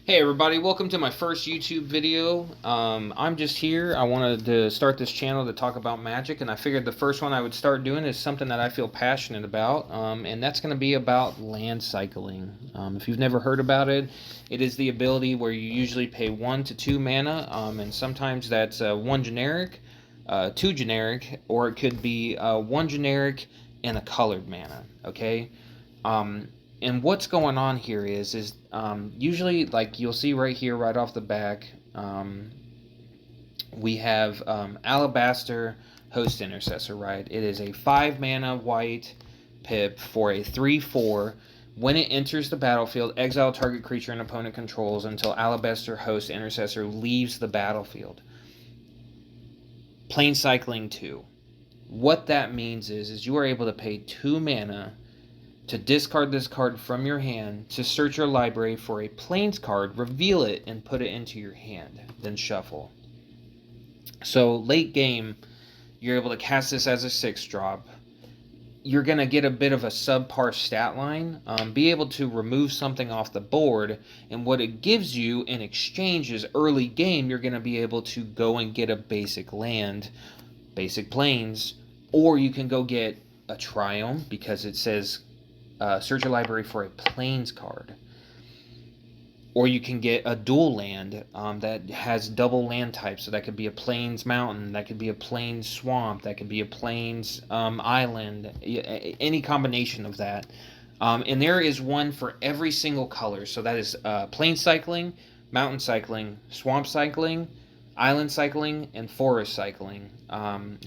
Hey everybody, welcome to my first YouTube video. I'm just here. I wanted to start this channel to talk about magic, and I figured the first one I would start doing is something that I feel passionate about, and that's going to be about land cycling. If you've never heard about it, it is the ability where you usually pay 1 to 2 mana, and sometimes that's 1 generic, 2 generic, or it could be 1 generic and a colored mana, okay? Um, and what's going on here is usually, like you'll see right here, right off the back, we have Alabaster Host Intercessor, right? It is a 5 mana white pip for a 3/4. When it enters the battlefield, exile target creature an opponent controls until Alabaster Host Intercessor leaves the battlefield. Plane cycling 2. What that means is you are able to pay 2 mana to discard this card from your hand, to search your library for a plains card, reveal it, and put it into your hand, then shuffle. So late game, you're able to cast this as a 6-drop. You're going to get a bit of a subpar stat line, be able to remove something off the board, and what it gives you in exchange is early game, you're going to be able to go and get a basic land, basic plains, or you can go get a Triome because it says search your library for a plains card. Or you can get a dual land that has double land types. So that could be a plains mountain, that could be a plains swamp, that could be a plains island, any combination of that. And there is one for every single color. So that is plains cycling, mountain cycling, swamp cycling, island cycling, and forest cycling.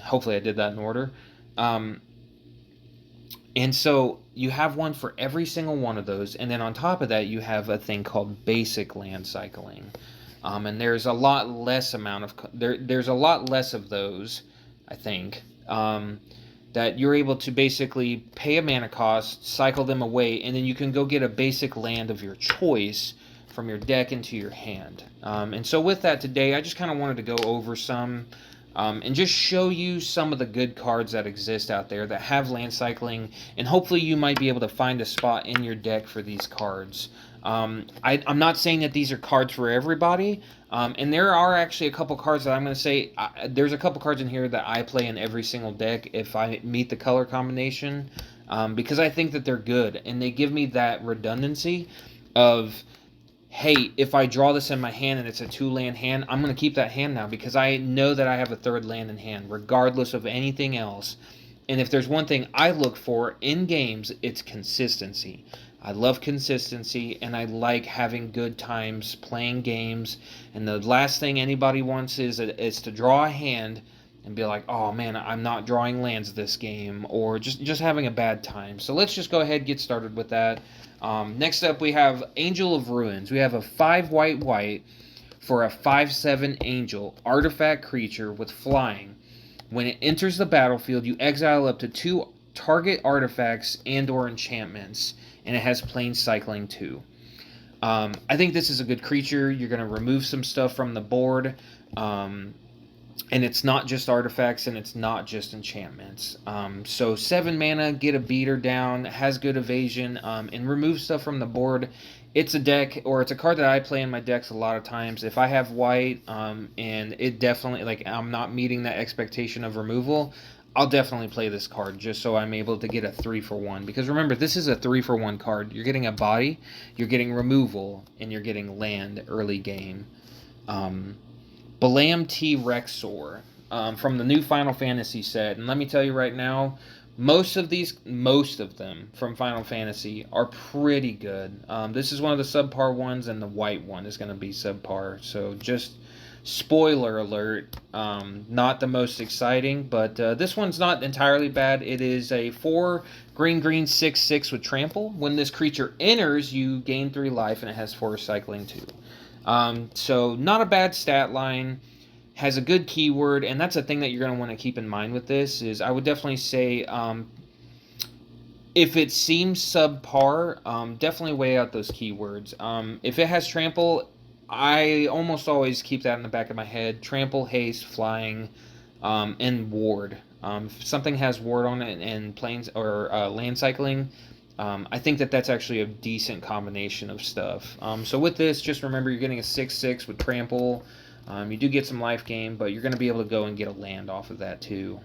Hopefully I did that in order. And so you have one for every single one of those, and then on top of that, you have a thing called basic land cycling, and there's a lot less amount of there's a lot less of those, I think, that you're able to basically pay a mana cost, cycle them away, and then you can go get a basic land of your choice from your deck into your hand. And so with that today, I just kind of wanted to go over some. And just show you some of the good cards that exist out there that have land cycling, and hopefully you might be able to find a spot in your deck for these cards. I'm not saying that these are cards for everybody, and there are actually a couple cards that I'm going to say, there's a couple cards in here that I play in every single deck if I meet the color combination, because I think that they're good, and they give me that redundancy of, hey, if I draw this in my hand and it's a 2-land hand, I'm going to keep that hand now because I know that I have a 3rd land in hand, regardless of anything else. And if there's one thing I look for in games, it's consistency. I love consistency, and I like having good times playing games. And the last thing anybody wants is to draw a hand and be like, oh man, I'm not drawing lands this game, or just having a bad time. So let's just go ahead and get started with that. Next up, we have Angel of Ruins. We have a 5 white for a 5/7 angel artifact creature with flying. When it enters the battlefield, you exile up to 2 target artifacts and/or enchantments, and it has plains cycling too. I think this is a good creature. You're going to remove some stuff from the board. And it's not just artifacts, and it's not just enchantments. So 7 mana, get a beater down, has good evasion, and remove stuff from the board. It's a deck, or it's a card that I play in my decks a lot of times. If I have white, and it definitely, like, I'm not meeting that expectation of removal, I'll definitely play this card just so I'm able to get a 3-for-1. Because remember, this is a 3-for-1 card. You're getting a body, you're getting removal, and you're getting land early game. Balam T. Rexor from the new Final Fantasy set. And let me tell you right now, most of them from Final Fantasy are pretty good. This is one of the subpar ones, and the white one is going to be subpar. So just spoiler alert, not the most exciting, but this one's not entirely bad. It is a 4 green 6/6 with trample. When this creature enters, you gain 3 life, and it has forest cycling too. So not a bad stat line, has a good keyword, and that's a thing that you're going to want to keep in mind with this, is I would definitely say, if it seems subpar, definitely weigh out those keywords. If it has trample, I almost always keep that in the back of my head. Trample, haste, flying, and ward. If something has ward on it and planes or land cycling, I think that that's actually a decent combination of stuff. So with this, just remember you're getting a 6/6 with trample. You do get some life gain, but you're going to be able to go and get a land off of that too.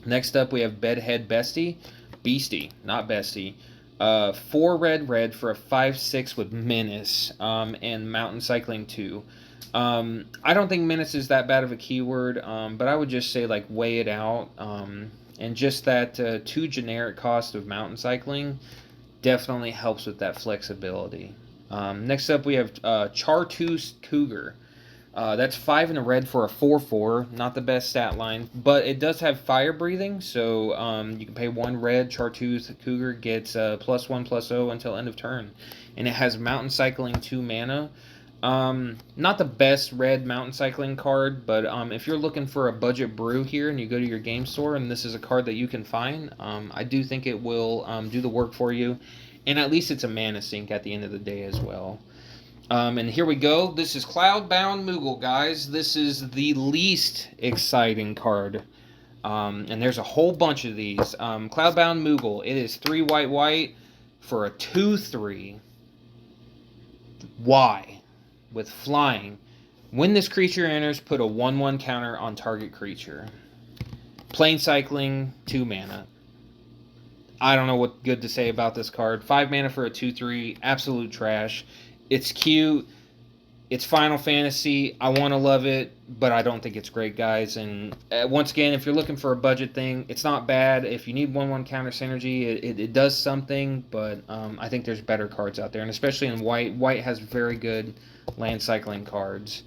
Next up, we have Bedhead Beastie, not Bestie. 4 red for a 5/6 with Menace, and Mountain Cycling 2. I don't think Menace is that bad of a keyword, but I would just say like weigh it out. And just that 2 generic cost of Mountain Cycling definitely helps with that flexibility. Next up, we have Chartreuse Cougar. That's 5 in a red for a 4/4. Not the best stat line, but it does have fire breathing, so you can pay 1 red. Chartreuse Cougar gets +1/+0 until end of turn. And it has Mountain Cycling 2 mana. Not the best red Mountain Cycling card, but if you're looking for a budget brew here and you go to your game store and this is a card that you can find, I do think it will do the work for you. And at least it's a mana sink at the end of the day as well. And here we go. This is Cloudbound Moogle, guys. This is the least exciting card. And there's a whole bunch of these. Cloudbound Moogle. It is 3 white for a 2/3. Why? With flying. When this creature enters, put a 1/1 counter on target creature. Plane Cycling, 2 mana. I don't know what good to say about this card. 5 mana for a 2/3. Absolute trash. It's cute. It's Final Fantasy. I want to love it, but I don't think it's great, guys. And once again, if you're looking for a budget thing, it's not bad. If you need 1/1 counter synergy, it does something, but I think there's better cards out there, and especially in white. White has very good land cycling cards.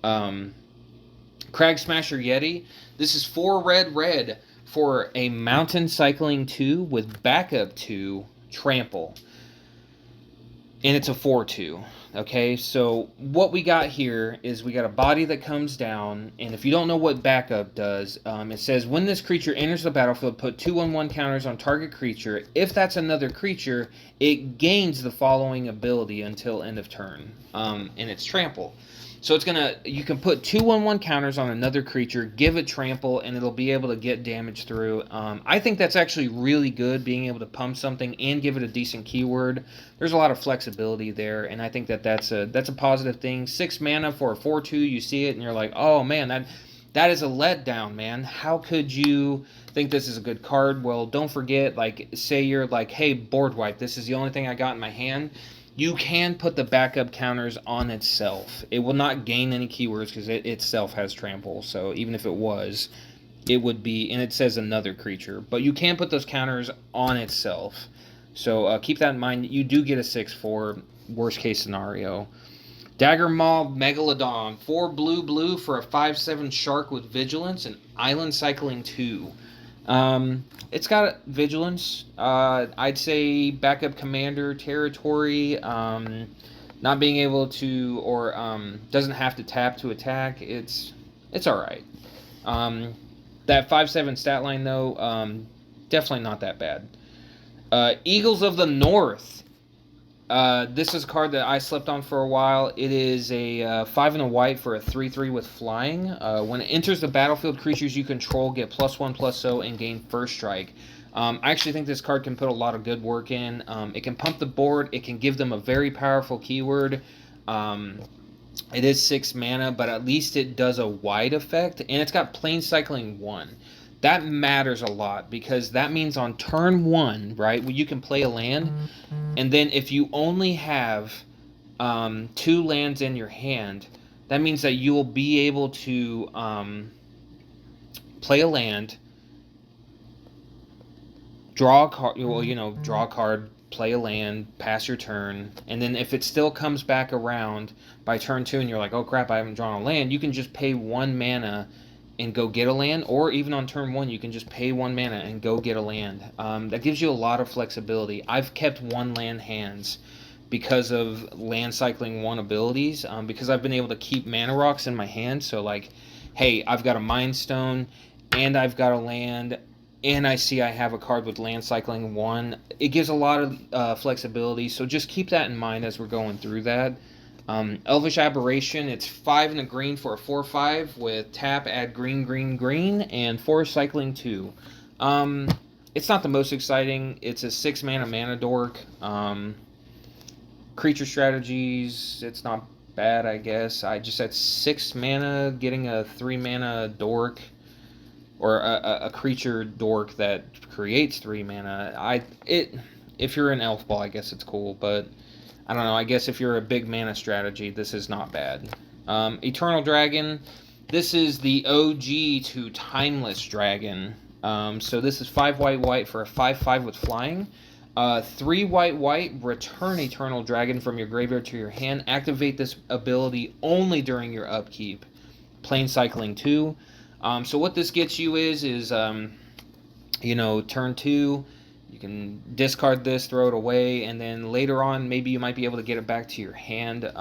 Crag Smasher Yeti. This is 4 red for a Mountain Cycling 2 with backup 2 trample. And it's a 4/2. Okay, so what we got here is we got a body that comes down, and if you don't know what backup does, it says when this creature enters the battlefield, put 2/1 counters on target creature. If that's another creature, it gains the following ability until end of turn, and it's trample. So you can put 2/1 counters on another creature, give it trample, and it'll be able to get damage through. I think that's actually really good, being able to pump something and give it a decent keyword. There's a lot of flexibility there, and I think that's a positive thing. 6 mana for a 4/2, you see it, and you're like, oh man, that is a letdown, man. How could you think this is a good card? Well, don't forget, like, say you're like, hey, board wipe, this is the only thing I got in my hand. You can put the backup counters on itself. It will not gain any keywords because it itself has trample. So even if it was, it would be, and it says another creature. But you can put those counters on itself. So keep that in mind. You do get a 6/4, worst case scenario. Dagger Maw Megalodon. 4 blue for a 5/7 shark with vigilance and island cycling 2. It's got vigilance. I'd say backup commander territory. Not being able to, or doesn't have to tap to attack. It's all right. That 5/7 stat line though, definitely not that bad. Eagles of the North. This is a card that I slept on for a while. It is a 5 and a white for a 3/3 with flying. When it enters the battlefield, creatures you control get +1/+0 and gain first strike. I actually think this card can put a lot of good work in. It can pump the board. It can give them a very powerful keyword. It is 6 mana, but at least it does a wide effect. And it's got Plane Cycling 1. That matters a lot because that means on turn 1, right, you can play a land. And then if you only have 2 lands in your hand, that means that you will be able to play a land, draw a card, draw a card, play a land, pass your turn, and then if it still comes back around by turn 2 and you're like, oh crap, I haven't drawn a land, you can just pay 1 mana and go get a land, or even on turn 1, you can just pay 1 mana and go get a land. That gives you a lot of flexibility. I've kept 1 land hands because of land cycling 1 abilities, because I've been able to keep mana rocks in my hand. So like, hey, I've got a Mind Stone, and I've got a land, and I see I have a card with land cycling 1. It gives a lot of flexibility, so just keep that in mind as we're going through that. Elvish Aberration, it's 5 and a green for a 4/5 with tap, add green, and Forest Cycling 2. It's It's not the most exciting. It's a 6 mana dork. Creature strategies, it's not bad, I guess. I just at 6 mana, getting a 3 mana dork, or a creature dork that creates 3 mana. If you're an elf ball, I guess it's cool, but I don't know. I guess if you're a big mana strategy, this is not bad. Eternal Dragon. This is the OG to Timeless Dragon. So this is 5 white for a 5/5 with flying. 3 white, return Eternal Dragon from your graveyard to your hand. Activate this ability only during your upkeep. Landcycling 2. So what this gets you is turn 2, you can discard this, throw it away, and then later on, maybe you might be able to get it back to your hand.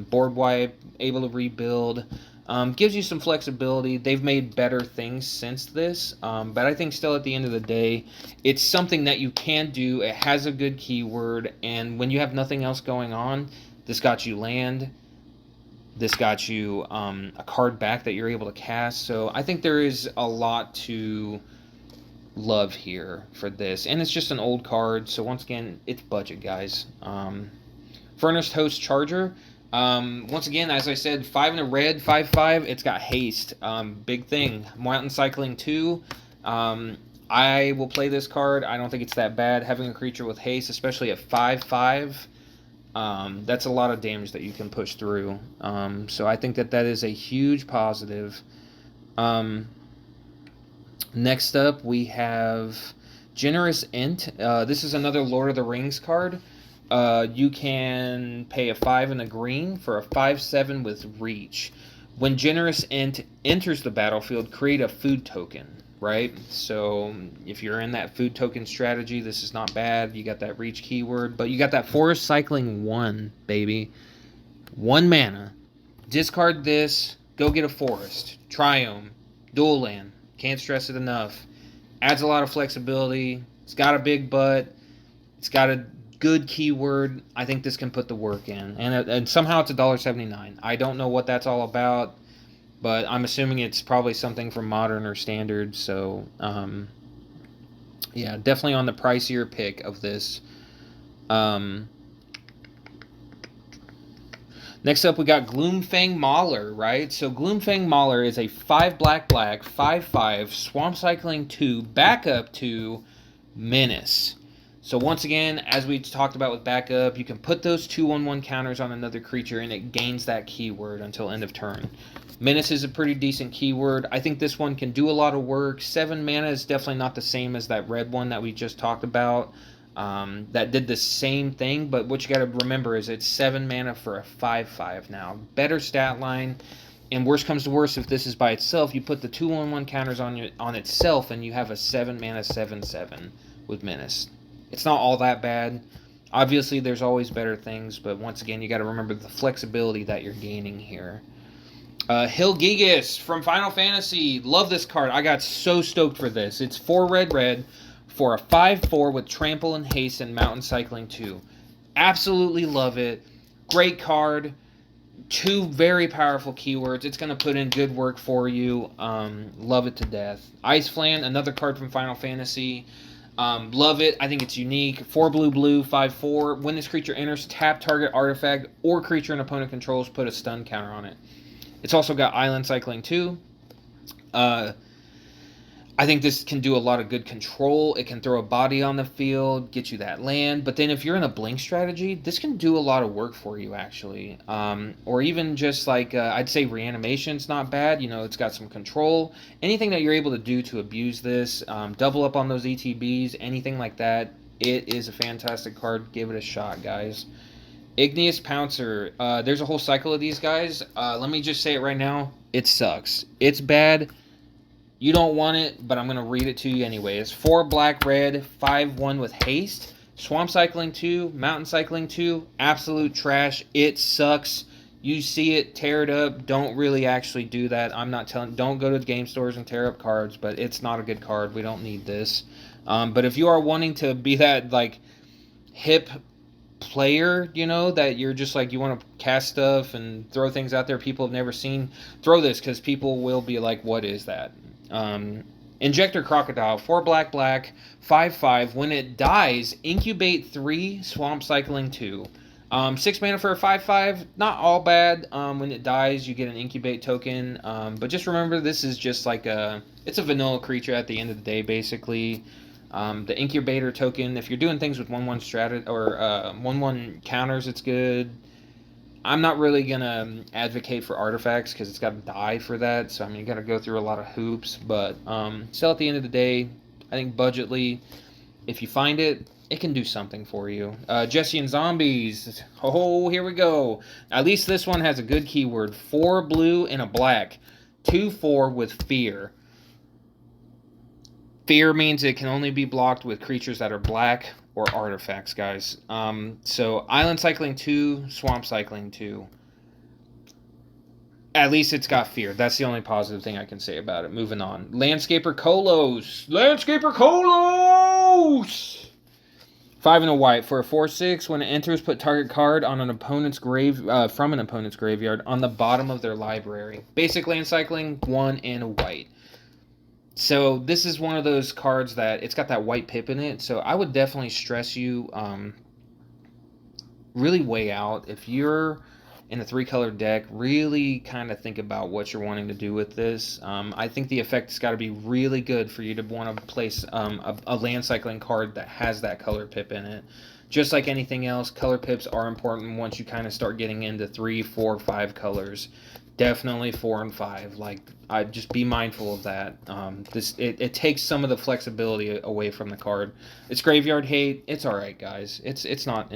Board wipe, able to rebuild. Gives you some flexibility. They've made better things since this, but I think still at the end of the day, it's something that you can do. It has a good keyword, and when you have nothing else going on, this got you land. This got you a card back that you're able to cast. So I think there is a lot to love here for this. And it's just an old card. So once again, it's budget, guys. Furnished Host Charger. Once again, as I said, 5 in a red, 5/5. It's got haste. Big thing. Mountain Cycling 2. I will play this card. I don't think it's that bad. Having a creature with haste, especially at 5/5. That's a lot of damage that you can push through. So I think that is a huge positive. Next up, we have Generous Int. This is another Lord of the Rings card. You can pay a 5 and a green for a 5/7 with reach. When Generous Int enters the battlefield, create a food token. Right? So if you're in that food token strategy, this is not bad. You got that reach keyword, but you got that Forest Cycling 1, baby. 1 mana. Discard this, go get a forest. Triome. Dual land. Can't stress it enough. Adds a lot of flexibility. It's got a big butt. It's got a good keyword. I think this can put the work in. And somehow it's $1.79. I don't know what that's all about, but I'm assuming it's probably something from Modern or Standard. So, yeah, definitely on the pricier pick of this. Next up, we got Gloomfang Mauler, right? So Gloomfang Mauler is a 5 black, 5/5, Swamp Cycling 2, backup to Menace. So once again, as we talked about with backup, you can put those 2/1/1 counters on another creature, and it gains that keyword until end of turn. Menace is a pretty decent keyword. I think this one can do a lot of work. 7 mana is definitely not the same as that red one that we just talked about. That did the same thing, but what you got to remember is it's 7 mana for a 5/5 now. Better stat line, and worst comes to worst, if this is by itself, you put the 2/1/1 counters on itself, and you have a 7 mana 7/7 with Menace. It's not all that bad. Obviously, there's always better things, but once again, you got to remember the flexibility that you're gaining here. Hilgigas from Final Fantasy. Love this card. I got so stoked for this. It's 4 red for a 5/4 with Trample and Haste and Mountain Cycling 2. Absolutely love it. Great card. 2 very powerful keywords. It's going to put in good work for you. Love it to death. Ice Flan, another card from Final Fantasy. Love it. I think it's unique. 4 blue, 5/4. When this creature enters, tap target artifact or creature an opponent controls, put a stun counter on it. It's also got Island Cycling 2. I think this can do a lot of good control. It can throw a body on the field, get you that land. But then if you're in a blink strategy, this can do a lot of work for you, actually. Or even just like, I'd say reanimation's not bad. You know, it's got some control. Anything that you're able to do to abuse this, double up on those ETBs, anything like that, it is a fantastic card. Give it a shot, guys. Igneous Pouncer. There's a whole cycle of these guys. Let me just say it right now. It sucks. It's bad. You don't want it, but I'm going to read it to you anyway. It's 4 black, red, 5/1 with haste. Swamp Cycling 2, Mountain Cycling 2. Absolute trash. It sucks. You see it, tear it up. Don't really actually do that. I'm not telling. Don't go to the game stores and tear up cards, but it's not a good card. We don't need this. But if you are wanting to be that, like, hip player, you know, that you're just like, you want to cast stuff and throw things out there people have never seen, throw this, because people will be like, what is that? Injector Crocodile, 4 black black, 5/5. When it dies, incubate 3, swamp cycling 2. 6 mana for a 5/5, not all bad. When it dies, you get an incubate token. But just remember, this is just like it's a vanilla creature at the end of the day, basically. The incubator token, if you're doing things with 1/1 strat or 1/1 counters, it's good. I'm not really gonna advocate for artifacts because it's got to die for that. So I mean, you got to go through a lot of hoops. But still, at the end of the day, I think budgetly, if you find it, it can do something for you. Jesse and Zombies. Oh, here we go. At least this one has a good keyword. 4 blue and a black. 2/4 with fear. Fear means it can only be blocked with creatures that are black or artifacts, guys. So Island Cycling 2, Swamp Cycling 2. At least it's got fear. That's the only positive thing I can say about it. Moving on. Landscaper Kolos. Landscaper Kolos! 5 and a white. For a 4/6, when it enters, put target card on an opponent's from an opponent's graveyard on the bottom of their library. Basic land cycling, 1 and a white. So this is one of those cards that it's got that white pip in it. So I would definitely stress you really weigh out. If you're in a 3-color deck, really kind of think about what you're wanting to do with this. I think the effect's got to be really good for you to want to place a land cycling card that has that color pip in it. Just like anything else, color pips are important once you kind of start getting into 3, 4, 5 colors. Definitely 4 and 5. Like, I just be mindful of that. It takes some of the flexibility away from the card. It's graveyard hate. It's all right, guys. It's not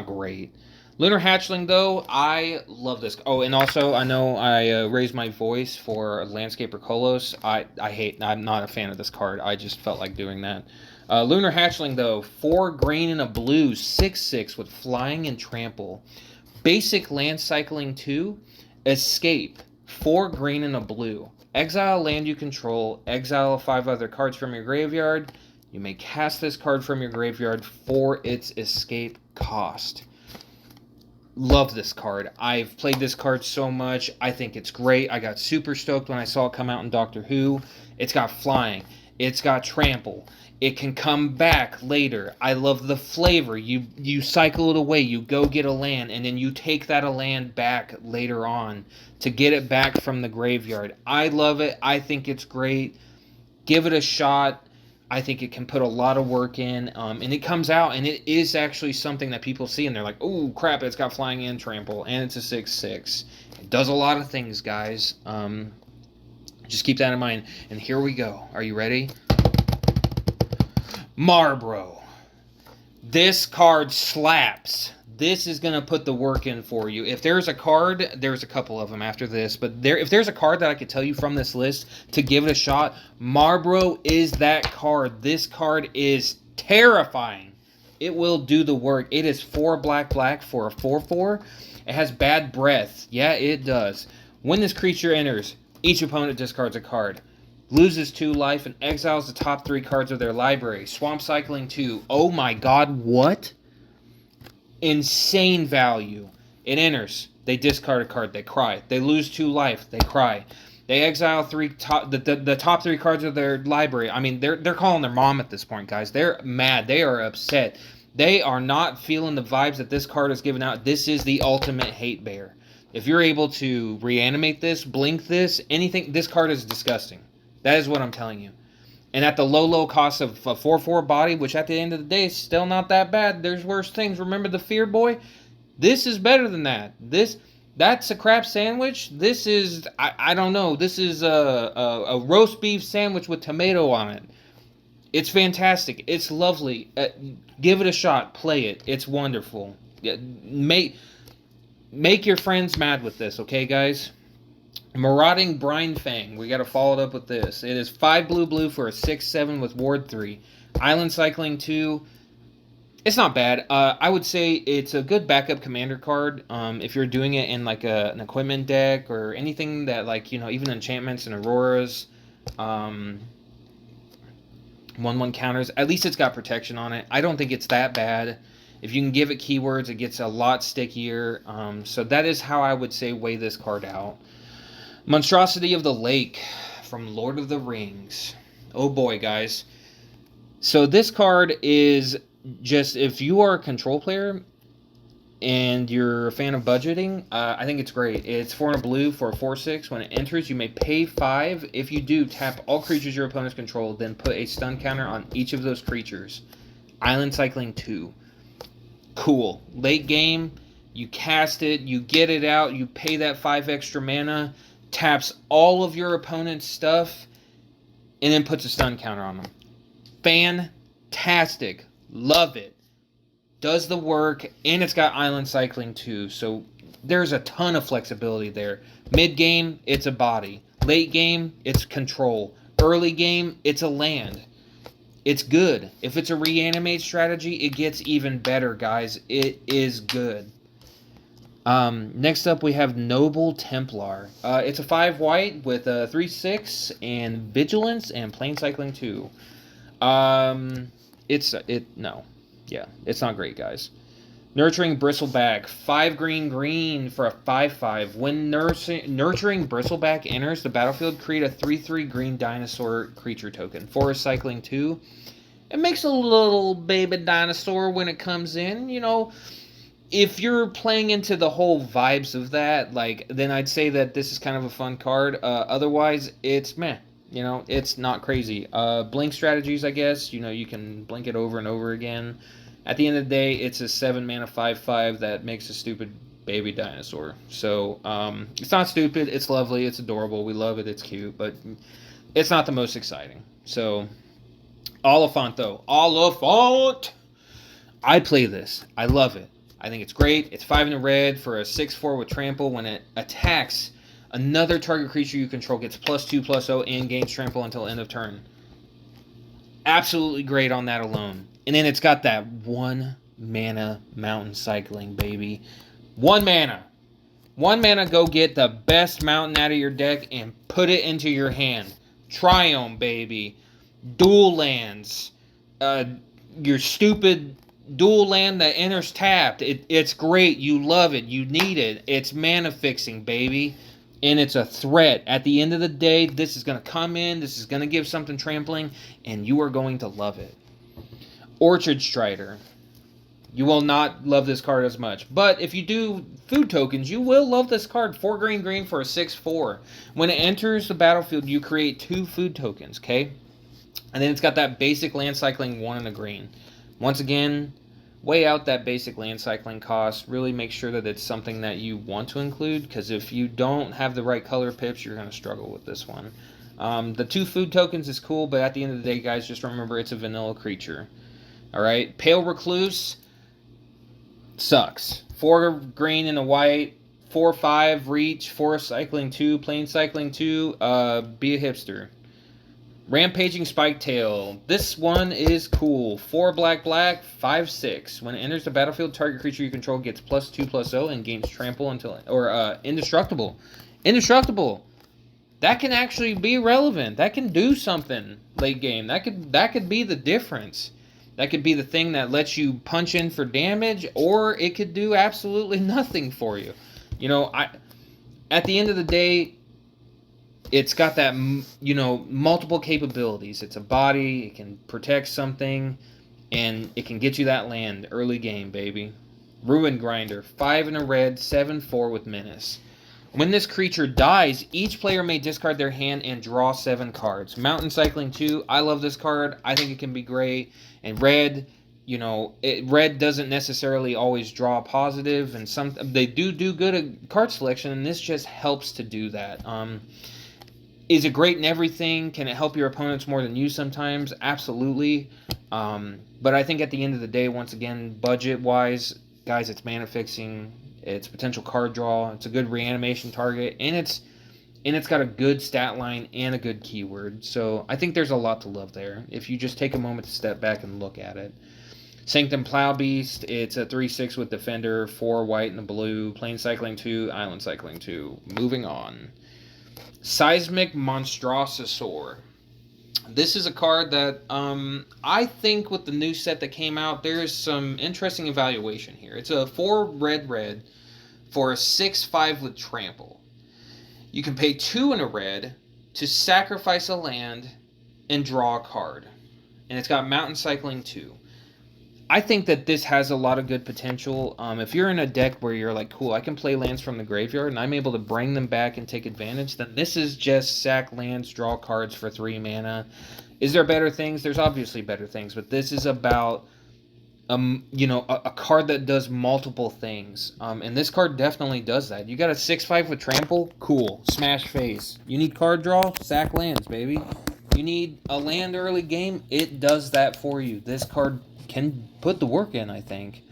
great. Lunar Hatchling, though, I love this. Oh, and also, I know I raised my voice for Landscaper Kolos. I'm not a fan of this card. I just felt like doing that. Lunar Hatchling, though, 4 green and a blue, 6/6 with flying and trample. Basic land cycling 2, escape, 4 green and a blue. Exile land you control, exile 5 other cards from your graveyard. You may cast this card from your graveyard for its escape cost. Love this card. I've played this card so much. I think it's great. I got super stoked when I saw it come out in Doctor Who. It's got flying. It's got trample. It can come back later. I love the flavor. You cycle it away. You go get a land, and then you take that land back later on to get it back from the graveyard. I love it. I think it's great. Give it a shot. I think it can put a lot of work in, and it comes out, and it is actually something that people see, and they're like, oh, crap, it's got flying and trample, and it's a 6/6. It does a lot of things, guys. Just keep that in mind. And here we go. Are you ready? Marbro. This card slaps. This is going to put the work in for you. If there's a card, there's a couple of them after this, but if there's a card that I could tell you from this list to give it a shot, Marbro is that card. This card is terrifying. It will do the work. It is 4 black black for a 4/4. It has bad breath. Yeah, it does. When this creature enters, each opponent discards a card. Loses 2 life and exiles the top 3 cards of their library. Swamp Cycling 2. Oh my god, what? Insane value. It enters. They discard a card. They cry. They lose 2 life. They cry. They exile the top 3 cards of their library. I mean, they're calling their mom at this point, guys. They're mad. They are upset. They are not feeling the vibes that this card is giving out. This is the ultimate hate bear. If you're able to reanimate this, blink this, anything, this card is disgusting. That is what I'm telling you. And at the low cost of a 4/4 body, which at the end of the day is still not that bad. There's worse things. Remember the Fear Boy? This is better than that. That's a crap sandwich. This is, I don't know. This is a roast beef sandwich with tomato on it. It's fantastic. It's lovely. Give it a shot. Play it. It's wonderful. Make your friends mad with this, okay, guys? Marauding Brine Fang. We got to follow it up with this. It is 5 blue for a 6/7 with Ward 3. Island Cycling 2. It's not bad. I would say it's a good backup commander card. If you're doing it in like an equipment deck or anything that, like, you know, even enchantments and auroras, 1/1 counters. At least it's got protection on it. I don't think it's that bad. If you can give it keywords, it gets a lot stickier. So that is how I would say weigh this card out. Monstrosity of the Lake. from Lord of the Rings. Oh boy, guys. So this card is just, if you are a control player and you're a fan of budgeting, I think it's great. It's 4 and a blue for a 4/6. When it enters, you may pay 5. If you do, tap all creatures your opponents control, then put a stun counter on each of those creatures. Island Cycling 2. Cool. Late game, you cast it, you get it out, you pay that 5 extra mana, taps all of your opponent's stuff, and then puts a stun counter on them. Fantastic. Love it. Does the work, and it's got Island Cycling too, so there's a ton of flexibility there. Mid game, it's a body. Late game, it's control. Early game, it's a land. It's good. If it's a reanimate strategy, it gets even better, guys. It is good. Next up, we have Noble Templar. It's a 5 white with a 3/6 and Vigilance and Plane Cycling 2. It's not great, guys. Nurturing Bristleback, 5 green for a 5/5. When Nurturing Bristleback enters the battlefield, create a 3/3 green dinosaur creature token. Forest Cycling 2. It makes a little baby dinosaur when it comes in. You know, if you're playing into the whole vibes of that, then I'd say that this is kind of a fun card. Otherwise, it's meh. You know, it's not crazy. Blink strategies, I guess. You know, you can blink it over and over again. At the end of the day, it's a 7 mana 5/5 that makes a stupid baby dinosaur. So, it's not stupid. It's lovely. It's adorable. We love it. It's cute. But it's not the most exciting. So, Oliphant, though. Oliphant! I play this. I love it. I think it's great. It's 5 in a red for a 6/4 with trample. When it attacks, another target creature you control gets +2/+0 and gains trample until end of turn. Absolutely great on that alone. And then it's got that 1 mana mountain cycling, baby. 1 mana. 1 mana, go get the best mountain out of your deck and put it into your hand. Triome, baby. Dual lands. Your stupid dual land that enters tapped. It's great. You love it. You need it. It's mana fixing, baby. And it's a threat. At the end of the day, this is going to come in. This is going to give something trampling. And you are going to love it. Orchard Strider. You will not love this card as much. But if you do food tokens, you will love this card. 4 green for a 6/4. When it enters the battlefield, you create 2 food tokens, okay? And then it's got that basic land cycling 1 and a green. Once again, weigh out that basic land cycling cost. Really make sure that it's something that you want to include, because if you don't have the right color pips, you're going to struggle with this one. The 2 food tokens is cool, but at the end of the day, guys, just remember it's a vanilla creature. Alright, Pale Recluse sucks. 4 green and a white, 4/5 reach, Forest Cycling 2, Plane Cycling 2, be a hipster. Rampaging Spiketail. This one is cool. 4 black, 5/6. When it enters the battlefield, target creature you control gets +2/+0 and gains trample until indestructible. Indestructible. That can actually be relevant. That can do something late game. That could be the difference. That could be the thing that lets you punch in for damage, or it could do absolutely nothing for you. You know, at the end of the day, it's got that, you know, multiple capabilities. It's a body, it can protect something, and it can get you that land early game, baby. Ruin Grinder, 5 in a red, 7/4 with menace. When this creature dies, each player may discard their hand and draw 7 cards. Mountain Cycling 2, I love this card. I think it can be great. And red, you know, red doesn't necessarily always draw positive, and they do good at card selection, and this just helps to do that. Is it great in everything? Can it help your opponents more than you sometimes? Absolutely. But I think at the end of the day, once again, budget-wise, guys, it's mana fixing. It's potential card draw. It's a good reanimation target, and it's got a good stat line and a good keyword. So I think there's a lot to love there if you just take a moment to step back and look at it. Sanctum Plowbeast, it's a 3/6 with Defender, 4 white and a blue, Plane Cycling 2, Island Cycling 2. Moving on. Seismic Monstrosaur. This is a card that I think with the new set that came out, there is some interesting evaluation here. It's a 4 red for a 6/5 with trample. You can pay 2 in a red to sacrifice a land and draw a card. And it's got Mountain Cycling 2. I think that this has a lot of good potential. If you're in a deck where you're like, cool, I can play lands from the graveyard and I'm able to bring them back and take advantage, then this is just sack lands, draw cards for 3 mana. Is there better things? There's obviously better things, but this is about a card that does multiple things. And this card definitely does that. You got a 6/5 with trample? Cool. Smash face. You need card draw? Sack lands, baby. You need a land early game? It does that for you. This card can put the work in, I think.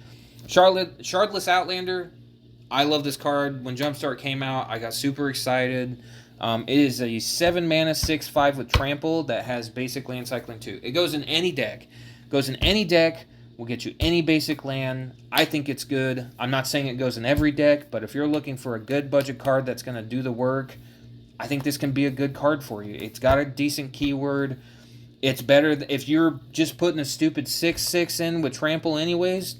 Shardless Outlander. I love this card. When Jumpstart came out, I got super excited. It is a 7 mana 6/5 with trample that has basic land cycling 2. It goes in any deck. Will get you any basic land. I think it's good. I'm not saying it goes in every deck, but if you're looking for a good budget card that's going to do the work, I think this can be a good card for you. It's got a decent keyword. It's better if you're just putting a stupid 6/6 in with trample anyways,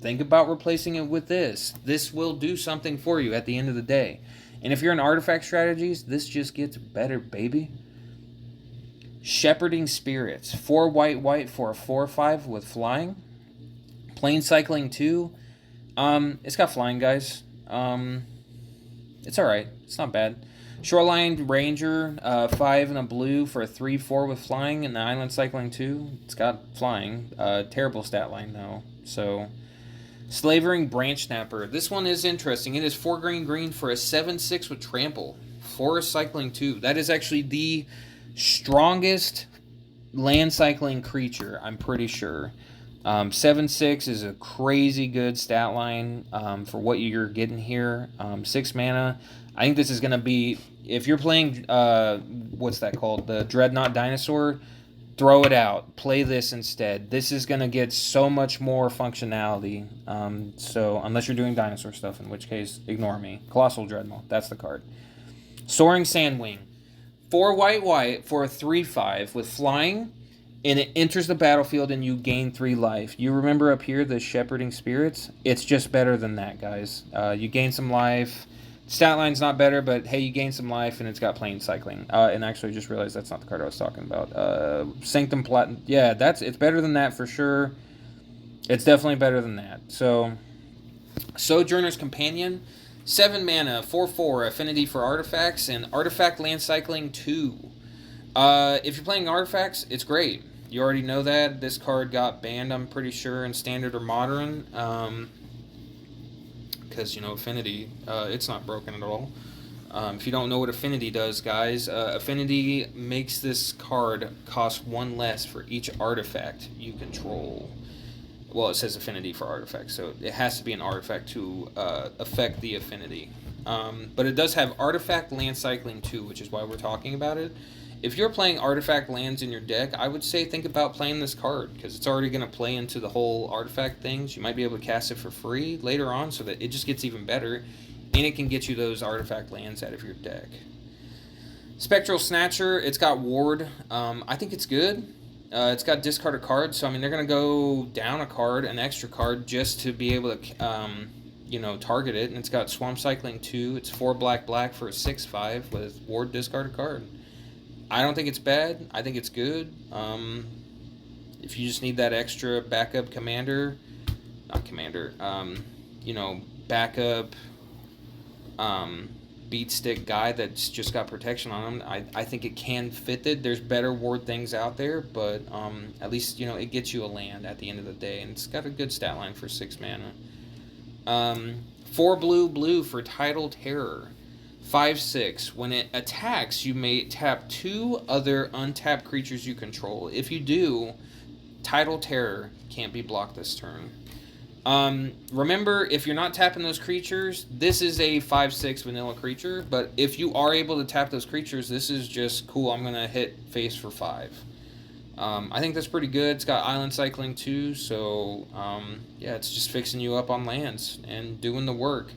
think about replacing it with this. This will do something for you at the end of the day. And if you're in artifact strategies, this just gets better, baby. Shepherding Spirits. 4 white for a 4/5 with flying. Plane Cycling 2. It's got flying, guys. It's alright. It's not bad. Shoreline Ranger, 5 and a blue for a 3/4 with flying, and the Island Cycling 2. It's got flying. Terrible stat line, though. So, Slavering Branch Snapper. This one is interesting. It is 4 green for a 7/6 with trample. Forest Cycling 2. That is actually the strongest land cycling creature, I'm pretty sure. 7/6 is a crazy good stat line for what you're getting here. 6 mana. I think this is going to be, if you're playing, what's that called? The Dreadnought Dinosaur, throw it out. Play this instead. This is going to get so much more functionality. So, unless you're doing dinosaur stuff, in which case, ignore me. Colossal Dreadnought, that's the card. Soaring Sandwing. 4 white for a 3/5 with flying, and it enters the battlefield and you gain 3 life. You remember up here the Shepherding Spirits? It's just better than that, guys. You gain some life. Stat line's not better, but hey, you gain some life, and it's got Plane Cycling. And actually, I just realized that's not the card I was talking about. Sanctum Platinum. Yeah, it's better than that for sure. It's definitely better than that. So, Sojourner's Companion. 7 mana, 4/4, affinity for artifacts, and artifact land cycling 2. If you're playing artifacts, it's great. You already know that. This card got banned, I'm pretty sure, in Standard or Modern. Because, affinity, it's not broken at all. If you don't know what affinity does, guys, affinity makes this card cost 1 less for each artifact you control. Well, it says affinity for artifacts, so it has to be an artifact to affect the affinity. But it does have artifact land cycling 2, which is why we're talking about it. If you're playing artifact lands in your deck, I would say think about playing this card, because it's already going to play into the whole artifact things. You might be able to cast it for free later on, so that it just gets even better, and it can get you those artifact lands out of your deck. Spectral Snatcher, it's got Ward. I think it's good. It's got discard a card, so they're going to go down a card, an extra card, just to be able to, target it. And it's got Swamp Cycling 2. It's 4 black for a 6/5 with Ward, discard a card. I don't think it's bad. I think it's good. If you just need that extra backup backup beat stick guy that's just got protection on him, I think it can fit it. There's better Ward things out there, but at least, it gets you a land at the end of the day, and it's got a good stat line for 6 mana. 4 blue for Tidal Terror. 5/6. When it attacks, you may tap 2 other untapped creatures you control. If you do, Tidal Terror can't be blocked this turn. Remember, if you're not tapping those creatures, this is a 5/6 vanilla creature, but if you are able to tap those creatures, this is just cool. I'm going to hit face for 5. I think that's pretty good. It's got Island Cycling 2, so it's just fixing you up on lands and doing the work.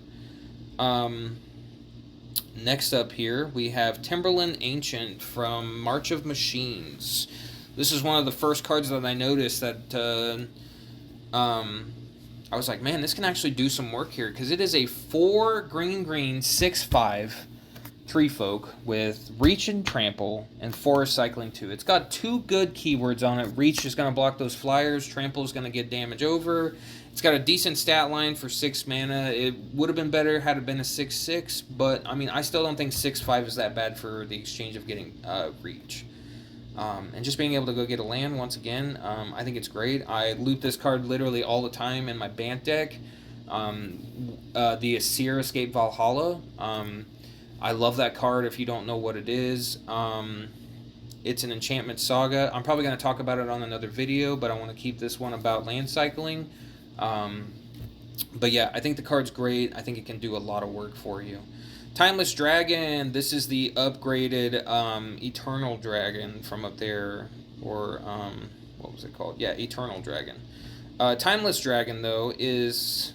Next up here, we have Timberland Ancient from March of Machines. This is one of the first cards that I noticed that I was like, man, this can actually do some work here, because it is a 4 green 6/5 Tree Folk with Reach and Trample and Forest Cycling 2. It's got 2 good keywords on it. Reach is going to block those flyers. Trample is going to get damage over. It's got a decent stat line for 6 mana. It would have been better had it been a 6/6, but I mean, I still don't think 6/5 is that bad for the exchange of getting Reach. And just being able to go get a land once again, I think it's great. I loot this card literally all the time in my Bant deck. The Asir Escape Valhalla. I love that card if you don't know what it is. It's an enchantment saga. I'm probably going to talk about it on another video, but I want to keep this one about Landcycling. But yeah, I think the card's great. I think it can do a lot of work for you. Timeless Dragon. This is the upgraded Eternal Dragon from up there. Or, what was it called? Yeah, Eternal Dragon. Timeless Dragon, though, is...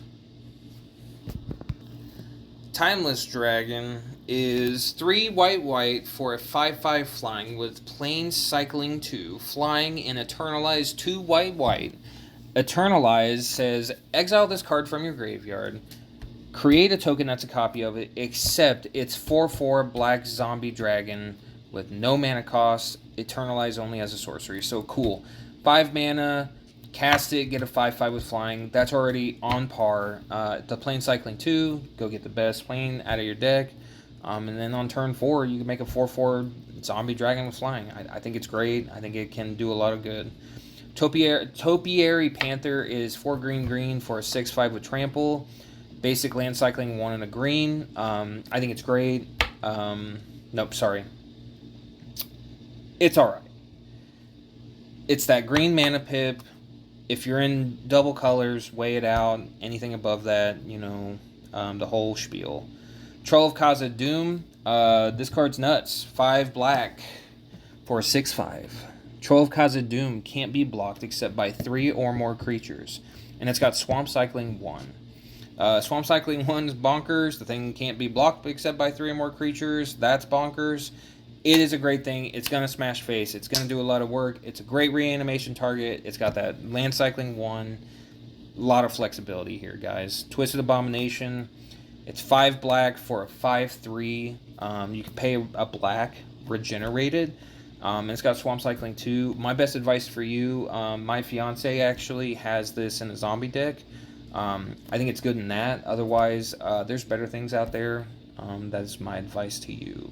Timeless Dragon is 3 white for a 5/5 flying with Plane Cycling 2, flying and Eternalize 2 white. Eternalize says, exile this card from your graveyard, create a token that's a copy of it, except it's 4/4 black zombie dragon with no mana cost, Eternalize only as a sorcery. So cool. 5 mana, cast it, get a 5/5 with flying. That's already on par. The Plane Cycling 2, go get the best plane out of your deck. And then on turn 4, you can make a 4/4 zombie dragon with flying. I think it's great. I think it can do a lot of good. Topiary Panther is 4 green for a 6/5 with trample. Basic land cycling 1 and a green. I think it's great. Nope, sorry. It's alright. It's that green mana pip. If you're in double colors, weigh it out. Anything above that, you know, the whole spiel. Troll of Khazad-dûm. This card's nuts. 5 black for a 6/5. Troll of Khazad-dûm can't be blocked except by 3 or more creatures. And it's got Swamp Cycling 1. Swamp Cycling 1 is bonkers. The thing can't be blocked except by 3 or more creatures. That's bonkers. It is a great thing. It's going to smash face. It's going to do a lot of work. It's a great reanimation target. It's got that Land Cycling 1. A lot of flexibility here, guys. Twisted Abomination. It's 5 black for a 5/3. You can pay a black, regenerated. And it's got Swamp Cycling 2. My best advice for you, my fiance actually has this in a zombie deck. I think it's good in that. Otherwise, there's better things out there. That is my advice to you.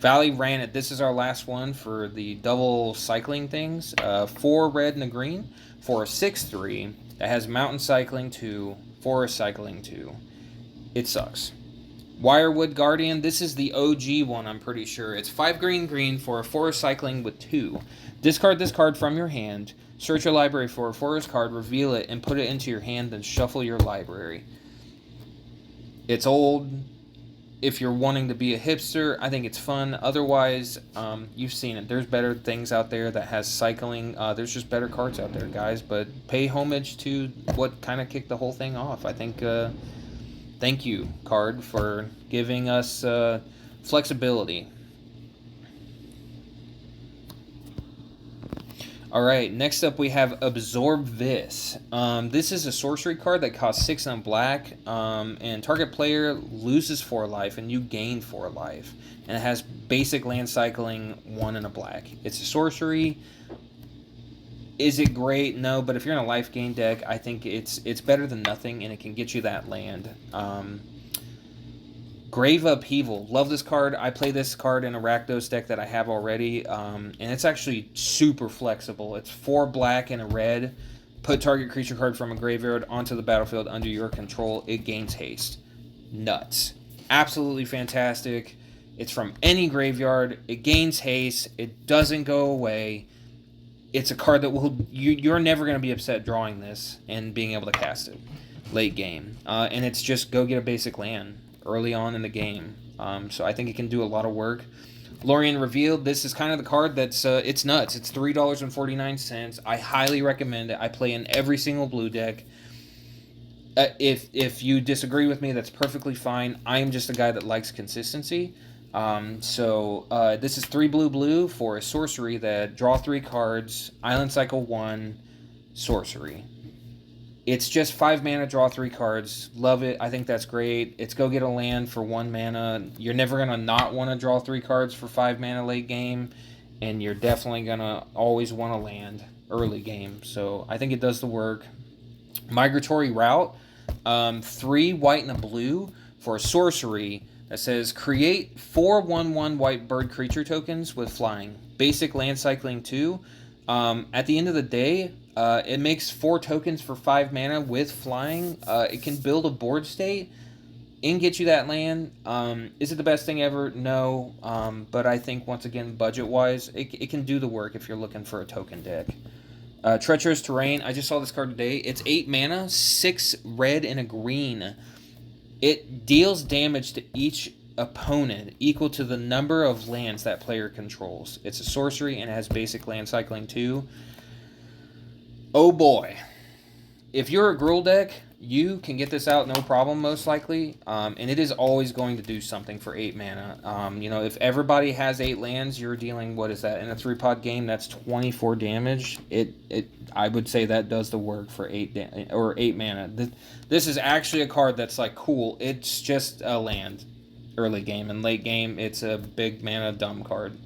Valley ran it. This is our last one for the double cycling things. 4 red and a green for a 6/3 that has Mountain Cycling 2, Forest Cycling 2. It sucks. Wirewood Guardian. This is the OG one, I'm pretty sure. It's 5 green for a Forest Cycling with 2. Discard this card from your hand. Search your library for a forest card, reveal it, and put it into your hand, then shuffle your library. It's old. If you're wanting to be a hipster, I think it's fun. Otherwise, you've seen it. There's better things out there that has cycling. There's just better cards out there, guys. But pay homage to what kind of kicked the whole thing off. I think, thank you, card, for giving us flexibility. Alright, next up we have Absorb This. This is a sorcery card that costs 6 on black, and target player loses 4 life, and you gain 4 life. And it has basic land cycling 1 and a black. It's a sorcery. Is it great? No, but if you're in a life gain deck, I think it's better than nothing, and it can get you that land. Grave Upheaval. Love this card. I play this card in a Rakdos deck that I have already, and it's actually super flexible. It's 4 black and a red. Put target creature card from a graveyard onto the battlefield under your control. It gains haste. Nuts. Absolutely fantastic. It's from any graveyard. It gains haste. It doesn't go away. It's a card that you're never going to be upset drawing this and being able to cast it late game. And it's just go get a basic land early on in the game. So I think it can do a lot of work. Lorien Revealed. This is kind of the card that's it's nuts. It's $3.49. I highly recommend it. I play in every single blue deck. If you disagree with me, that's perfectly fine. I am just a guy that likes consistency. This is 3 blue for a sorcery that draw 3 cards, Island Cycle 1, sorcery. It's just 5 mana, draw 3 cards. Love it. I think that's great. It's go get a land for 1 mana. You're never going to not want to draw 3 cards for 5 mana late game. And you're definitely going to always want to land early game. So I think it does the work. Migratory Route. 3 white and a blue for a sorcery that says create 4/1/1 white bird creature tokens with flying. Basic land cycling 2. At the end of the day, it makes 4 tokens for 5 mana with flying. It can build a board state and get you that land. Is it the best thing ever? No. But I think, once again, budget-wise, it can do the work if you're looking for a token deck. Treacherous Terrain. I just saw this card today. It's 8 mana, 6 red and a green. It deals damage to each opponent equal to the number of lands that player controls. It's a sorcery and it has basic land cycling too. Oh boy. If you're a Gruul deck, you can get this out no problem, most likely. And it is always going to do something for 8 mana. If everybody has 8 lands, you're dealing, what is that? In a 3-pot game, that's 24 damage. I would say that does the work for 8 mana. This is actually a card that's like cool. It's just a land early game, and late game, it's a big mana dumb card.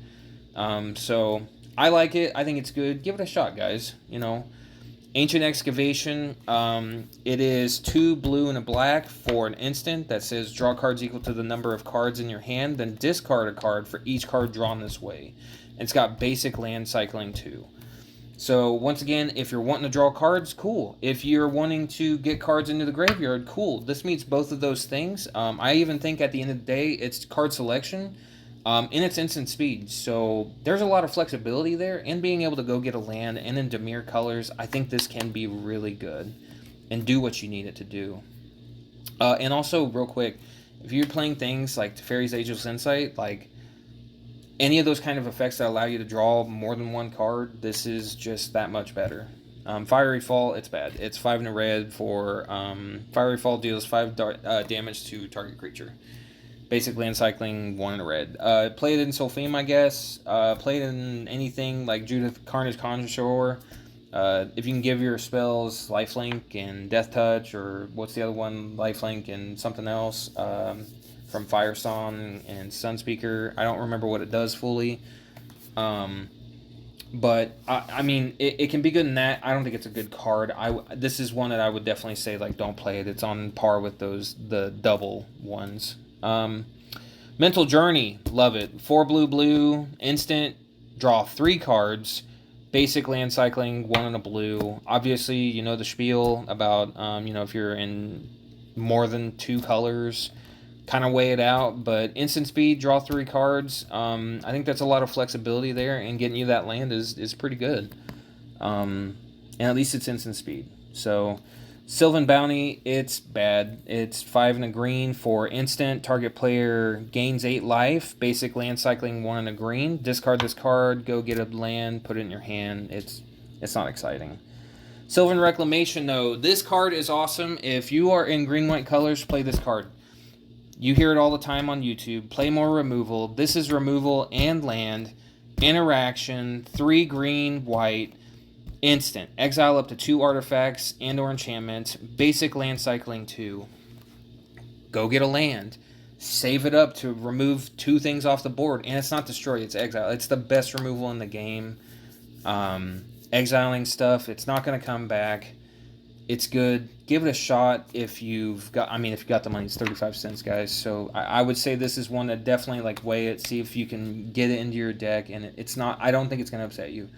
So I like it. I think it's good. Give it a shot, guys. Ancient Excavation. It is 2 blue and a black for an instant that says draw cards equal to the number of cards in your hand, then discard a card for each card drawn this way. And it's got basic land cycling too. So once again, if you're wanting to draw cards, cool. If you're wanting to get cards into the graveyard, cool. This meets both of those things. I even think at the end of the day, it's card selection. And it's instant speed, so there's a lot of flexibility there, and being able to go get a land and in Dimir colors, I think this can be really good and do what you need it to do. And also, real quick, if you're playing things like Teferi's Ageless Insight, like any of those kind of effects that allow you to draw more than one card, this is just that much better. Fiery Fall, it's bad. It's 5 and a red for Fiery Fall deals 5 damage to target creature. Basic land cycling, 1 and a red. Play it in Solfeme, I guess. Play it in anything like Judith Carnage Conjurer. If you can give your spells Lifelink and Death Touch, or what's the other one? Lifelink and something else from Firesong and Sunspeaker. I don't remember what it does fully. But, it can be good in that. I don't think it's a good card. This is one that I would definitely say, don't play it. It's on par with the double ones. Mental Journey, love it. 4 blue, instant, draw 3 cards, basic land cycling, 1 and a blue. Obviously, you know the spiel about, if you're in more than 2 colors, kind of weigh it out. But instant speed, draw 3 cards. I think that's a lot of flexibility there, and getting you that land is pretty good. And at least it's instant speed. So Sylvan Bounty, it's bad. It's 5 and a green for instant. Target player gains 8 life. Basic land cycling, 1 and a green. Discard this card. Go get a land. Put it in your hand. It's not exciting. Sylvan Reclamation, though. This card is awesome. If you are in green-white colors, play this card. You hear it all the time on YouTube. Play more removal. This is removal and land. Interaction. 3 green, white. Instant. Exile up to 2 artifacts and or enchantments. Basic land cycling 2. Go get a land. Save it up to remove 2 things off the board. And it's not destroy, it's exile. It's the best removal in the game. Exiling stuff, it's not going to come back. It's good. Give it a shot if you've got the money. It's 35 cents, guys. So I would say this is one that definitely weigh it. See if you can get it into your deck. And it's not, I don't think it's going to upset you.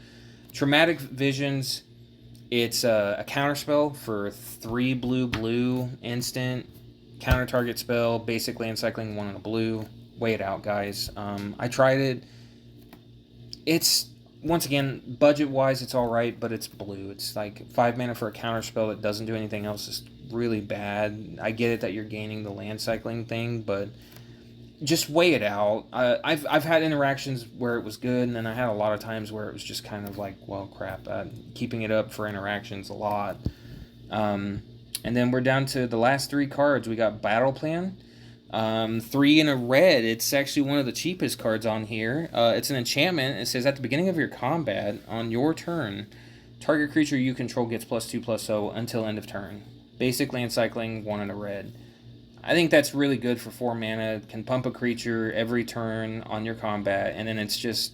Traumatic Visions, it's a counterspell for 3 blue, instant, counter target spell, basic land cycling, 1 and a blue. Weigh it out, guys. I tried it. It's, once again, budget-wise, it's alright, but it's blue. It's 5 mana for a counterspell that doesn't do anything else is really bad. I get it that you're gaining the land cycling thing, but just weigh it out. I've had interactions where it was good, and then I had a lot of times where it was just kind of well, crap. Keeping it up for interactions a lot. And then we're down to the last 3 cards. We got Battle Plan. 3 in a red. It's actually one of the cheapest cards on here. It's an enchantment. It says at the beginning of your combat, on your turn, Target creature you control gets +2/+0 until end of turn. Basic Landcycling, 1 and a red. I think that's really good for 4 mana. Can pump a creature every turn on your combat, and then it's just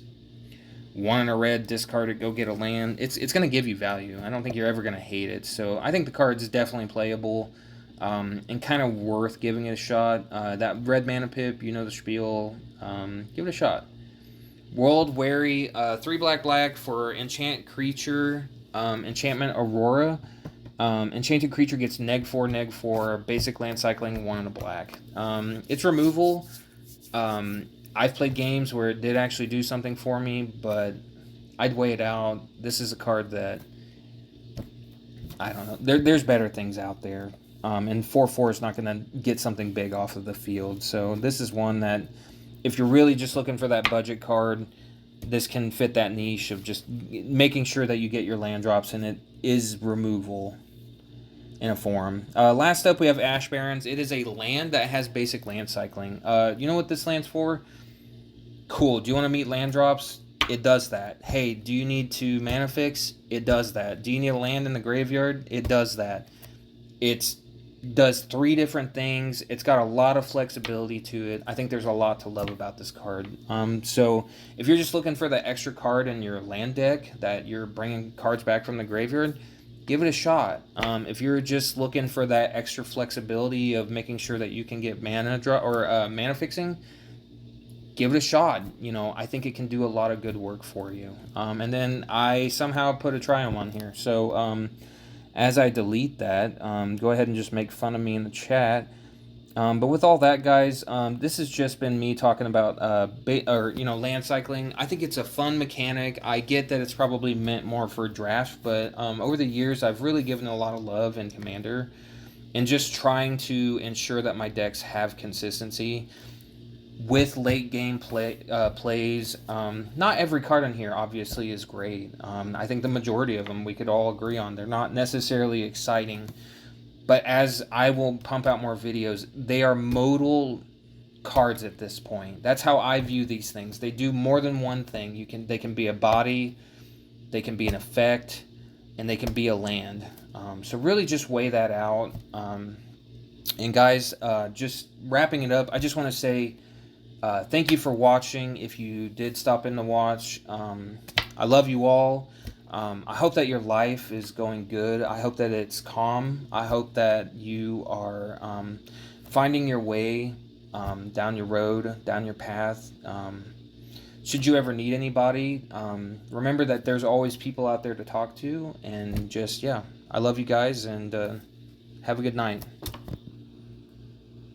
1 and a red, discard it, go get a land. It's going to give you value. I don't think you're ever going to hate it. So I think the card's definitely playable, and kind of worth giving it a shot. That red mana pip, you know the spiel. Give it a shot. World Weary, 3 black for enchant creature, enchantment Aurora. Enchanted creature gets -4/-4, basic Landcycling, 1 and a black. Its removal, I've played games where it did actually do something for me, but I'd weigh it out. This is a card that, I don't know, there's better things out there. And 4/4 is not going to get something big off of the field. So this is one that, if you're really just looking for that budget card, this can fit that niche of just making sure that you get your land drops, and it is removal in a form. Last up, we have Ash Barrens. It is a land that has basic Landcycling. You know what this land's for? Cool. Do you want to meet land drops? It does that. Hey, do you need to mana fix? It does that. Do you need a land in the graveyard? It does that. It does 3 different things. It's got a lot of flexibility to it. I think there's a lot to love about this card. So if you're just looking for the extra card in your land deck that you're bringing cards back from the graveyard, give it a shot. If you're just looking for that extra flexibility of making sure that you can get mana draw or mana fixing, give it a shot. You know, I think it can do a lot of good work for you. And then I somehow put a Triumph on here. So as I delete that, go ahead and just make fun of me in the chat. But with all that, guys, this has just been me talking about Landcycling. I think it's a fun mechanic. I get that it's probably meant more for draft, but over the years, I've really given it a lot of love in Commander, and just trying to ensure that my decks have consistency with late game plays. Not every card in here obviously is great. I think the majority of them we could all agree on. They're not necessarily exciting, but as I will pump out more videos, they are modal cards at this point. That's how I view these things. They do more than one thing. They can be a body, they can be an effect, and they can be a land. So really just weigh that out. And guys, just wrapping it up, I just want to say thank you for watching. If you did stop in to watch, I love you all. I hope that your life is going good. I hope that it's calm. I hope that you are finding your way down your road, down your path. Should you ever need anybody, remember that there's always people out there to talk to. And just, yeah, I love you guys, and have a good night.